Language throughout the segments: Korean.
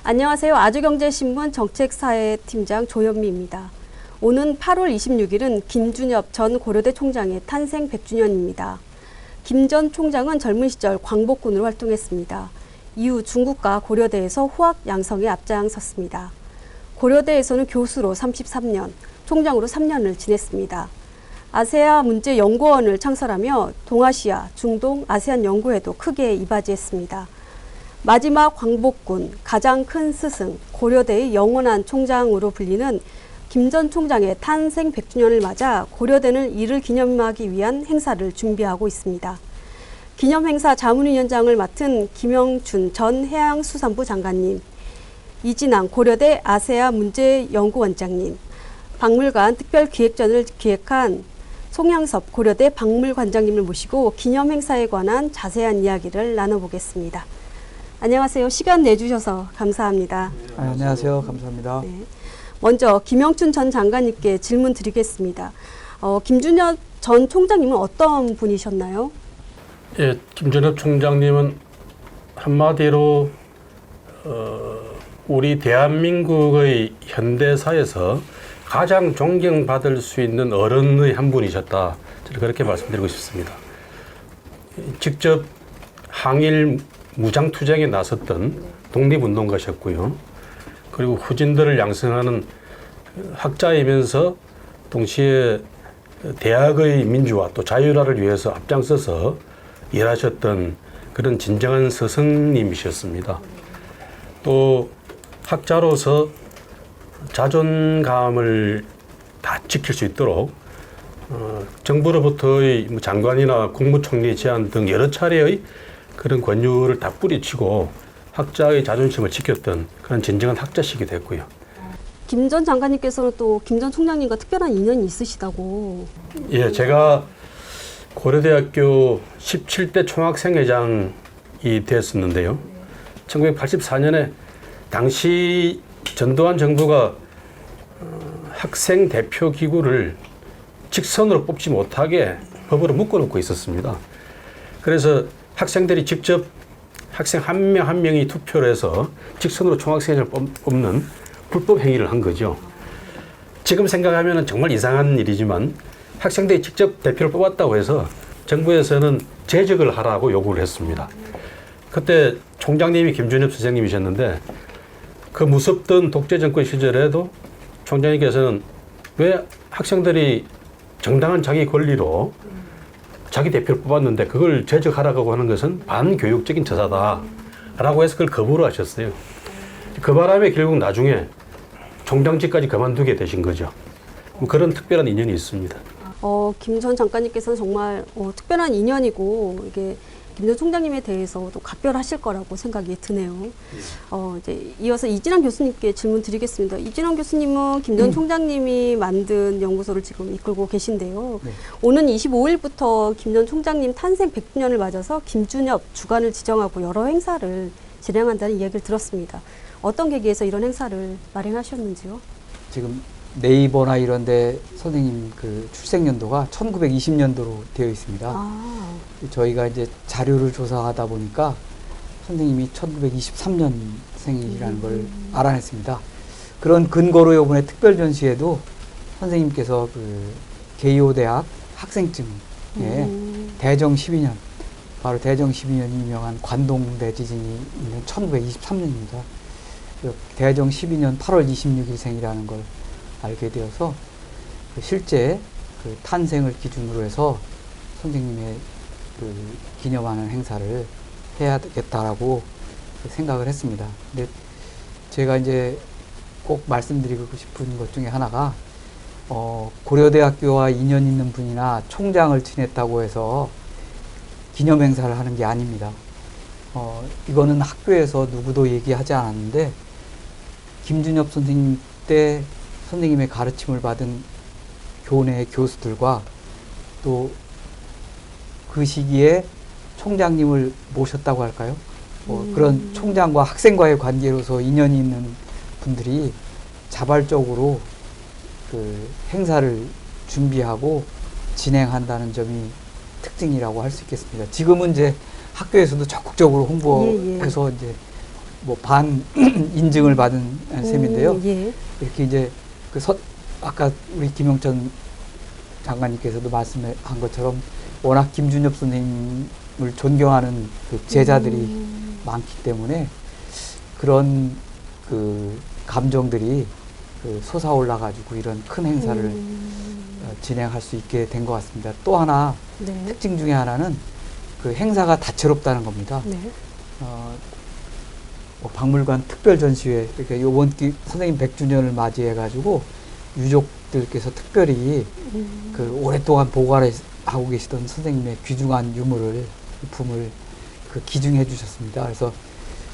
안녕하세요. 아주경제신문 정책사회팀장 조현미입니다. 오는 8월 26일은 김준엽 전 고려대 총장의 탄생 100주년입니다. 김 전 총장은 젊은 시절 광복군으로 활동했습니다. 이후 중국과 고려대에서 후학 양성에 앞장섰습니다. 고려대에서는 교수로 33년, 총장으로 3년을 지냈습니다. 아세아 문제 연구원을 창설하며 동아시아, 중동, 아세안 연구에도 크게 이바지했습니다. 마지막 광복군, 가장 큰 스승, 고려대의 영원한 총장으로 불리는 김 전 총장의 탄생 100주년을 맞아 고려대는 이를 기념하기 위한 행사를 준비하고 있습니다. 기념행사 자문위원장을 맡은 김영춘 전 해양수산부 장관님, 이진왕 고려대 아세아 문제연구원장님, 박물관 특별기획전을 기획한 송양섭 고려대 박물관장님을 모시고 기념행사에 관한 자세한 이야기를 나눠보겠습니다. 안녕하세요. 시간 내주셔서 감사합니다. 안녕하세요. 감사합니다. 네. 먼저 김영춘 전 장관님께 질문 드리겠습니다. 김준엽 전 총장님은 어떤 분이셨나요? 예, 김준엽 총장님은 한마디로 우리 대한민국의 현대사에서 가장 존경받을 수 있는 어른의 한 분이셨다. 저는 그렇게 말씀드리고 싶습니다. 직접 항일 무장투쟁에 나섰던 독립운동가셨고요. 그리고 후진들을 양성하는 학자이면서 동시에 대학의 민주화 또 자율화를 위해서 앞장서서 일하셨던 그런 진정한 스승님이셨습니다. 또 학자로서 자존감을 다 지킬 수 있도록 정부로부터의 장관이나 국무총리 제안 등 여러 차례의 그런 권유를 다 뿌리치고 학자의 자존심을 지켰던 그런 진정한 학자시기도 했고요. 김 전 장관님께서는 또 김 전 총장님과 특별한 인연이 있으시다고. 예, 제가 고려대학교 17대 총학생회장이 됐었는데요. 1984년에 당시 전두환 정부가 학생 대표 기구를 직선으로 뽑지 못하게 법으로 묶어놓고 있었습니다. 그래서 학생들이 직접 학생 한 명 한 명이 투표를 해서 직선으로 총학생회장을 뽑는 불법 행위를 한 거죠. 지금 생각하면 정말 이상한 일이지만 학생들이 직접 대표를 뽑았다고 해서 정부에서는 제적을 하라고 요구를 했습니다. 그때 총장님이 김준엽 선생님이셨는데 그 무섭던 독재 정권 시절에도 총장님께서는 왜 학생들이 정당한 자기 권리로 자기 대표를 뽑았는데 그걸 제적하라고 하는 것은 반교육적인 처사다라고 해서 그걸 거부를 하셨어요. 그 바람에 결국 나중에 총장직까지 그만두게 되신 거죠. 그런 특별한 인연이 있습니다. 김 전 장관님께서는 정말 특별한 인연이고 이게 김 전 총장님에 대해서도 각별하실 거라고 생각이 드네요. 이제 이어서 이진왕 교수님께 질문 드리겠습니다. 이진왕 교수님은 김 전 총장님이 만든 연구소를 지금 이끌고 계신데요. 네. 오는 25일부터 김 전 총장님 탄생 100주년을 맞아서 김준엽 주간을 지정하고 여러 행사를 진행한다는 이야기를 들었습니다. 어떤 계기에서 이런 행사를 마련하셨는지요? 지금 네이버나 이런 데 선생님 그 출생 연도가 1920년도로 되어 있습니다. 저희가 이제 자료를 조사하다 보니까 선생님이 1923년생이라는 걸 알아냈습니다. 그런 근거로 이번에 특별 전시에도 선생님께서 그 개요대학 학생증에 대정 12년, 바로 대정 12년이 유명한 관동대 지진이 있는 1923년입니다. 대정 12년 8월 26일생이라는 걸 알게 되어서 실제 그 탄생을 기준으로 해서 선생님의 그 기념하는 행사를 해야겠다라고 생각을 했습니다. 근데 제가 이제 꼭 말씀드리고 싶은 것 중에 하나가 고려대학교와 인연 있는 분이나 총장을 지냈다고 해서 기념 행사를 하는 게 아닙니다. 이거는 학교에서 누구도 얘기하지 않았는데 김준엽 선생님 때 선생님의 가르침을 받은 교내 교수들과 또 그 시기에 총장님을 모셨다고 할까요? 그런 총장과 학생과의 관계로서 인연이 있는 분들이 자발적으로 그 행사를 준비하고 진행한다는 점이 특징이라고 할 수 있겠습니다. 지금은 이제 학교에서도 적극적으로 홍보해서 이제 뭐 반 인증을 받은 셈인데요. 예. 이렇게 이제 아까 우리 김영천 장관님께서도 말씀한 것처럼 워낙 김준엽 선생님을 존경하는 그 제자들이 많기 때문에 그런 그 감정들이 그 솟아올라 가지고 이런 큰 행사를 진행할 수 있게 된 것 같습니다. 또 하나 네. 특징 중에 하나는 그 행사가 다채롭다는 겁니다. 네. 뭐 박물관 특별 전시회, 그러니까 이번 선생님 100주년을 맞이해 가지고 유족들께서 특별히 그 오랫동안 보관하고 계시던 선생님의 귀중한 유품을 그 기증해 주셨습니다. 그래서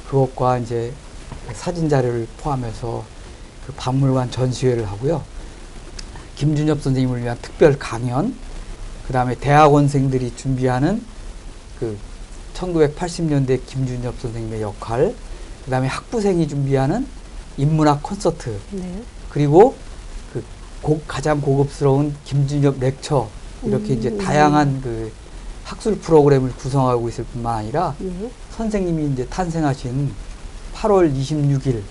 그것과 이제 사진 자료를 포함해서 그 박물관 전시회를 하고요. 김준엽 선생님을 위한 특별 강연, 그 다음에 대학원생들이 준비하는 그 1980년대 김준엽 선생님의 역할, 그 다음에 학부생이 준비하는 인문학 콘서트, 네. 그리고 그 가장 고급스러운 김준엽 렉처, 이렇게 이제 다양한 그 학술 프로그램을 구성하고 있을 뿐만 아니라 예. 선생님이 이제 탄생하신 8월 26일은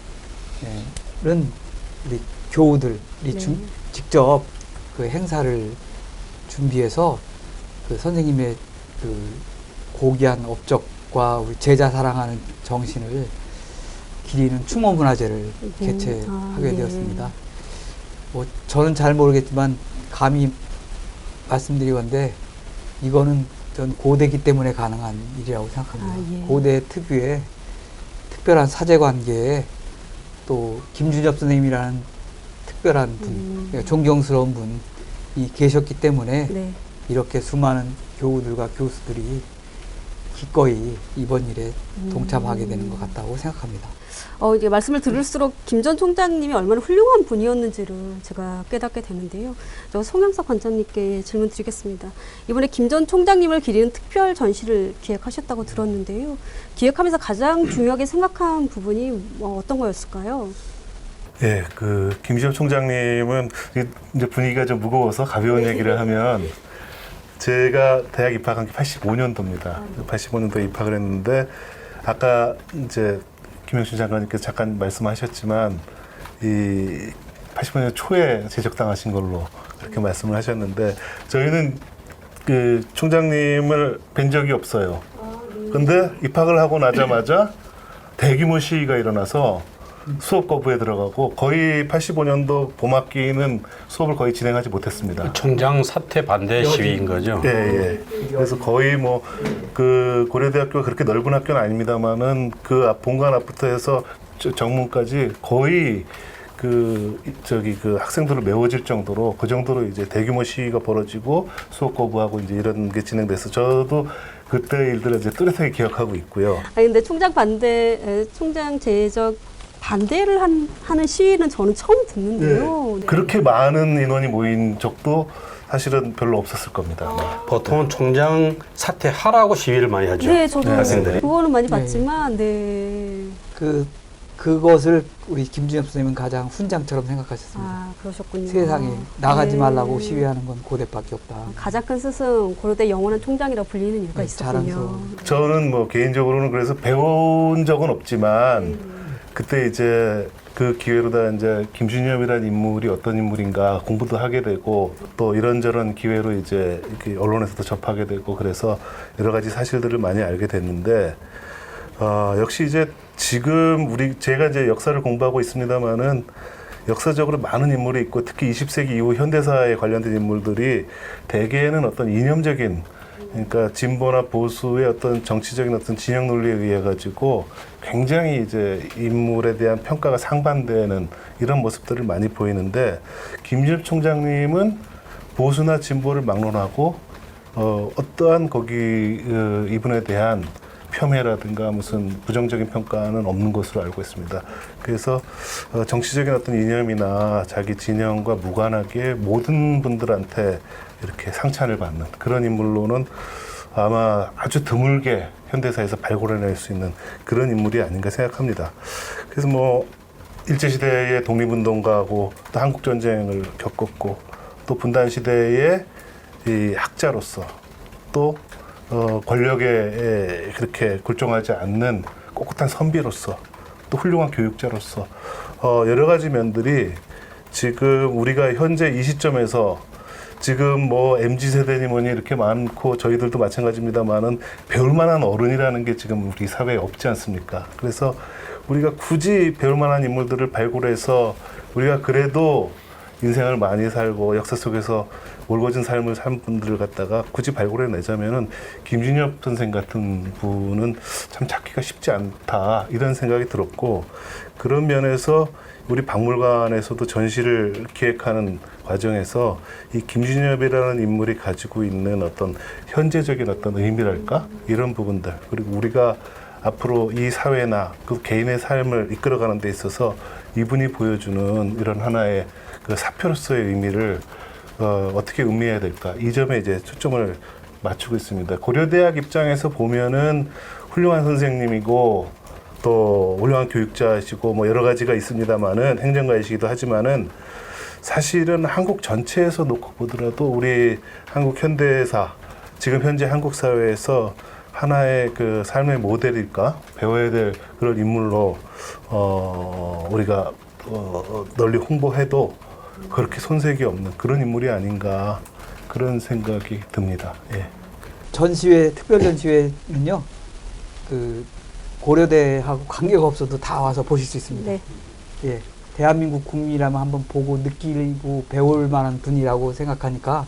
우리 교우들이 네. 직접 그 행사를 준비해서 그 선생님의 그 고귀한 업적과 우리 제자 사랑하는 정신을 기리는 추모문화제를 개최하게 예. 되었습니다. 뭐 저는 잘 모르겠지만 감히 말씀드리건데 이거는 전 고대기 때문에 가능한 일이라고 생각합니다. 예. 고대 특유의 특별한 사제관계에 또 김준엽 선생님이라는 특별한 분, 그러니까 존경스러운 분이 계셨기 때문에 네. 이렇게 수많은 교우들과 교수들이 기꺼이 이번 일에 동참하게 되는 것 같다고 생각합니다. 이제 말씀을 들을수록 김 전 총장님이 얼마나 훌륭한 분이었는지를 제가 깨닫게 되는데요. 저 송영석 관장님께 질문 드리겠습니다. 이번에 김 전 총장님을 기리는 특별 전시를 기획하셨다고 들었는데요. 기획하면서 가장 중요하게 생각한 부분이 어떤 거였을까요? 예, 그 김준엽 총장님은 이제 분위기가 좀 무거워서 가벼운 얘기를 하면 제가 대학 입학한 게 85년도입니다. 85년도에 입학을 했는데 아까 이제 김영춘 장관님께서 잠깐 말씀하셨지만 이 85년 초에 제적당하신 걸로 그렇게 말씀을 하셨는데 저희는 그 총장님을 뵌 적이 없어요. 근데 입학을 하고 나자마자 대규모 시위가 일어나서 수업 거부에 들어가고 거의 85년도 봄학기는 수업을 거의 진행하지 못했습니다. 총장 사퇴 반대 시위인 거죠. 예, 예. 그래서 거의 뭐 그 고려대학교가 그렇게 넓은 학교는 아닙니다만은 그 본관 앞부터 해서 정문까지 거의 그 학생들을 메워질 정도로 그 정도로 이제 대규모 시위가 벌어지고 수업 거부하고 이제 이런 게 진행돼서 저도 그때 일들을 이제 뚜렷하게 기억하고 있고요. 근데 총장 제적 반대를 하는 시위는 저는 처음 듣는데요. 네. 그렇게 많은 인원이 모인 적도 사실은 별로 없었을 겁니다. 네. 보통은 총장 사퇴하라고 시위를 많이 하죠. 네, 저도 학생들이. 그거는 많이 봤지만, 네. 그것을 우리 김준엽 선생님은 가장 훈장처럼 생각하셨습니다. 아, 그러셨군요. 세상에 나가지 네. 말라고 시위하는 건 고대밖에 없다. 가장 큰 스승, 고려대 영원한 총장이라고 불리는 이유가 있었군요. 자랑스러워. 저는 뭐 개인적으로는 그래서 배운 적은 없지만 그때 이제 그 기회로다 이제 김준엽이라는 인물이 어떤 인물인가 공부도 하게 되고 또 이런저런 기회로 이제 이렇게 언론에서도 접하게 되고 그래서 여러 가지 사실들을 많이 알게 됐는데 역시 이제 지금 제가 이제 역사를 공부하고 있습니다만은 역사적으로 많은 인물이 있고 특히 20세기 이후 현대사에 관련된 인물들이 대개는 어떤 이념적인 그러니까 진보나 보수의 어떤 정치적인 어떤 진영 논리에 의해 가지고 굉장히 이제 인물에 대한 평가가 상반되는 이런 모습들을 많이 보이는데 김준엽 총장님은 보수나 진보를 막론하고 어떠한 이분에 대한 폄훼라든가 무슨 부정적인 평가는 없는 것으로 알고 있습니다. 그래서 정치적인 어떤 이념이나 자기 진영과 무관하게 모든 분들한테 이렇게 상찬을 받는 그런 인물로는 아마 아주 드물게 현대사에서 발굴해낼 수 있는 그런 인물이 아닌가 생각합니다. 그래서 뭐 일제시대의 독립운동가하고 또 한국전쟁을 겪었고 또 분단시대의 이 학자로서 또 권력에 그렇게 굴종하지 않는 꼿꼿한 선비로서 또 훌륭한 교육자로서 여러 가지 면들이 지금 우리가 현재 이 시점에서 지금 뭐 MZ세대니 뭐니 이렇게 많고 저희들도 마찬가지입니다만은 배울 만한 어른이라는 게 지금 우리 사회에 없지 않습니까? 그래서 우리가 굳이 배울 만한 인물들을 발굴해서 우리가 그래도 인생을 많이 살고 역사 속에서 올곧은 삶을 산 분들을 갖다가 굳이 발굴해내자면은 김준엽 선생 같은 분은 참 찾기가 쉽지 않다 이런 생각이 들었고, 그런 면에서 우리 박물관에서도 전시를 기획하는 과정에서 이 김준엽이라는 인물이 가지고 있는 어떤 현재적인 어떤 의미랄까 이런 부분들, 그리고 우리가 앞으로 이 사회나 그 개인의 삶을 이끌어가는 데 있어서 이분이 보여주는 이런 하나의 그 사표로서의 의미를 어떻게 음미해야 될까, 이 점에 이제 초점을 맞추고 있습니다. 고려대학 입장에서 보면은 훌륭한 선생님이고 또 훌륭한 교육자이시고 뭐 여러 가지가 있습니다만은 행정가이시기도 하지만은 사실은 한국 전체에서 놓고 보더라도 우리 한국 현대사, 지금 현재 한국 사회에서 하나의 그 삶의 모델일까, 배워야 될 그런 인물로 우리가 널리 홍보해도 그렇게 손색이 없는 그런 인물이 아닌가, 그런 생각이 듭니다. 예. 전시회, 특별 전시회는요, 그 고려대하고 관계가 없어도 다 와서 보실 수 있습니다. 네. 예, 대한민국 국민이라면 한번 보고 느끼고 배울 만한 분이라고 생각하니까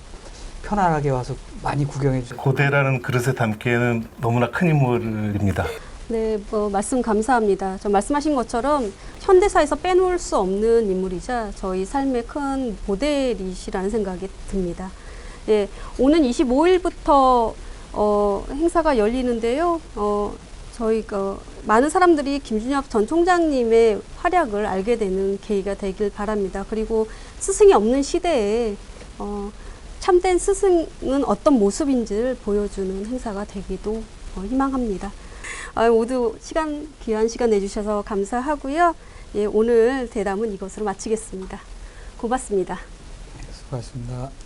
편안하게 와서 많이 구경해 주세요. 고대라는 그릇에 담기에는 너무나 큰 인물입니다. 네, 말씀 감사합니다. 저 말씀하신 것처럼 현대사에서 빼놓을 수 없는 인물이자 저희 삶의 큰 모델이시라는 생각이 듭니다. 예, 오는 25일부터 행사가 열리는데요. 저희 많은 사람들이 김준엽 전 총장님의 활약을 알게 되는 계기가 되길 바랍니다. 그리고 스승이 없는 시대에 참된 스승은 어떤 모습인지를 보여주는 행사가 되기도 희망합니다. 모두 귀한 시간 내주셔서 감사하고요. 예, 오늘 대담은 이것으로 마치겠습니다. 고맙습니다. 수고하셨습니다.